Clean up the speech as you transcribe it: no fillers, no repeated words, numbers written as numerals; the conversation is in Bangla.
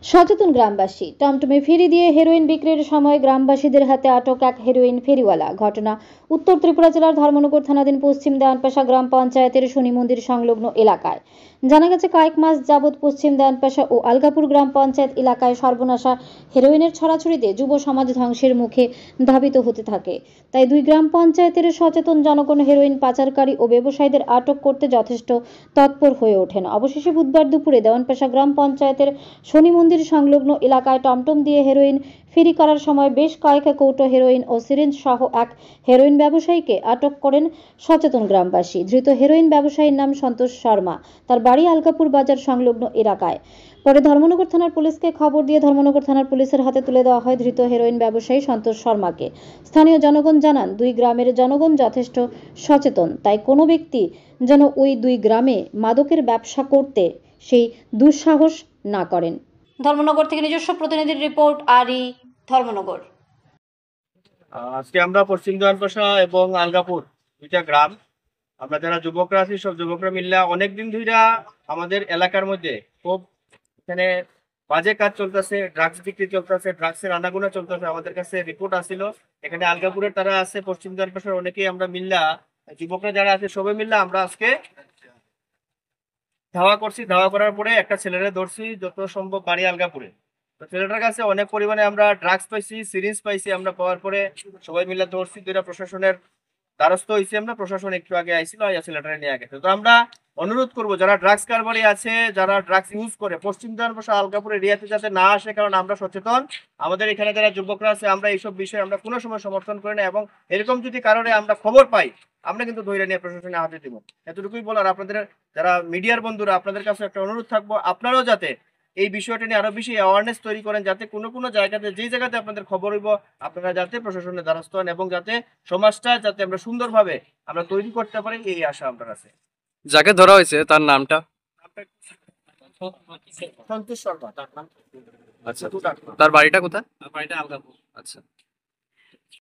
সচেতন গ্রামবাসী। টমটমে ফেরি দিয়ে হেরোইন বিক্রির সময় গ্রামবাসীদের হাতে আটক এক হেরোইন ফেরিওয়ালা। ঘটনা উত্তর ত্রিপুরা জেলার ধর্মনগর থানাধীন পশ্চিম দেওয়ানপাশা গ্রাম পঞ্চায়েতের শনি মন্দির সংলগ্ন এলাকায়। জানা গেছে, কয়েক মাস যাবৎ পশ্চিম দেওয়ানপাশা ও আলগাপুর গ্রাম পঞ্চায়েত এলাকায় সর্বনাশা হেরোইনের ছড়াছড়িতে যুব সমাজ ধ্বংসের মুখে ধাবিত হতে থাকে। তাই দুই গ্রাম পঞ্চায়েতের সচেতন জনগণ হেরোইন পাচারকারী ও ব্যবসায়ীদের আটক করতে যথেষ্ট তৎপর হয়ে ওঠেন। অবশেষে বুধবার দুপুরে দেওয়ানপাশা গ্রাম পঞ্চায়েতের শনি মন্দির সংলগ্ন এলাকায় টমটম দিয়ে হেরোইন ফেরি করার সময় বেশ কয়েক কৌটো হেরোইন ও সিরিঞ্জ সহ এক হেরোইন ব্যবসায়ীকে আটক করেন সচেতন গ্রামবাসী। ধৃত হেরোইন ব্যবসায়ীর নাম সন্তোষ শর্মা। তার বাড়ি আলগাপুর বাজার সংলগ্ন এলাকায়। পরে ধর্মনগর থানার পুলিশকে খবর দিয়ে ধর্মনগর থানার পুলিশের হাতে তুলে দেওয়া হয় ধৃত হেরোইন ব্যবসায়ী সন্তোষ শর্মাকে। স্থানীয় জনগণ জানান, দুই গ্রামের জনগণ যথেষ্ট সচেতন, তাই কোনো ব্যক্তি যেন ওই দুই গ্রামে মাদকের ব্যবসা করতে সেই দুঃসাহস না করেন। ধর্মনগর থেকে নিজস্ব প্রতিনিধির রিপোর্ট, আরি, ধর্মনগর। আজকে আমরা পশ্চিম দেওয়ানপাশা এবং আলগাপুর দুইটা গ্রাম, আমরা যারা যুবকরা আছি সব যুবকরা মিললে অনেকদিন ধরে আমাদের এলাকার মধ্যে খুব এখানে বাজে কাজ চলতেছে, ড্রাগস বিক্রি চলতেছে, ড্রাগসের আনাগোনা চলতেছে। আমাদের কাছে রিপোর্ট আসছিল, এখানে আলগাপুরের তারা আছে, পশ্চিম দেওয়ানপাশার অনেকেই আমরা মিললা, যুবকরা যারা আছে সবাই মিললে আমরা আজকে ধাওয়া করছি। ধাওয়া করার পরে একটা ছেলেরে ধরছি, যত সম্ভব বাড়ি আলগাপুরে। তো ছেলেটার কাছে অনেক পরিমাণে আমরা ড্রাগস পাইছি, সিরিঞ্জ পাইছি। আমরা পাওয়ার পরে সবাই মিলে ধরছি, দুইটা প্রশাসনের দ্বারস্থ হয়েছি আমরা। প্রশাসন একটু আগে আইছিল, ছেলেটারে নিয়ে গেছে। তো আমরা অনুরোধ করবো যারা ড্রাগস কারবারি আছে, যারা ড্রাগস ইউজ করে পশ্চিম দেওয়ানপাশা আলগাপুর এরিয়াতে যাতে না আসে, কারণ আমরা সচেতন। আমাদের এখানে যারা যুবকরা আছে আমরা এইসব বিষয়ে আমরা কোনো সময় সমর্থন করি না, এবং এরকম যদি কারণে আমরা খবর পাই আমরা কিন্তু ধৈর্য নিয়ে প্রশাসনে হাতে দিব। এতটুকুই বলার। আপনাদের যারা মিডিয়ার বন্ধুরা, আপনাদের কাছে একটা অনুরোধ থাকবো, আপনারাও যাতে এই বিষয়টা নিয়ে আরো বেশি অ্যাওয়ারনেস তৈরি করেন, যাতে কোনো জায়গাতে, যেই জায়গাতে আপনাদের খবর হইব আপনারা যাতে প্রশাসনের দ্বারস্থ হন, এবং যাতে সমাজটা যাতে আমরা সুন্দরভাবে আমরা তৈরি করতে পারি, এই আশা আপনার আছে। যাকে ধরা হয়েছে তার নামটা? সন্তোষ শর্মা তার নাম। আচ্ছা, তার বাড়িটা কোথায়? বাড়িটা আলগাপুর। আচ্ছা।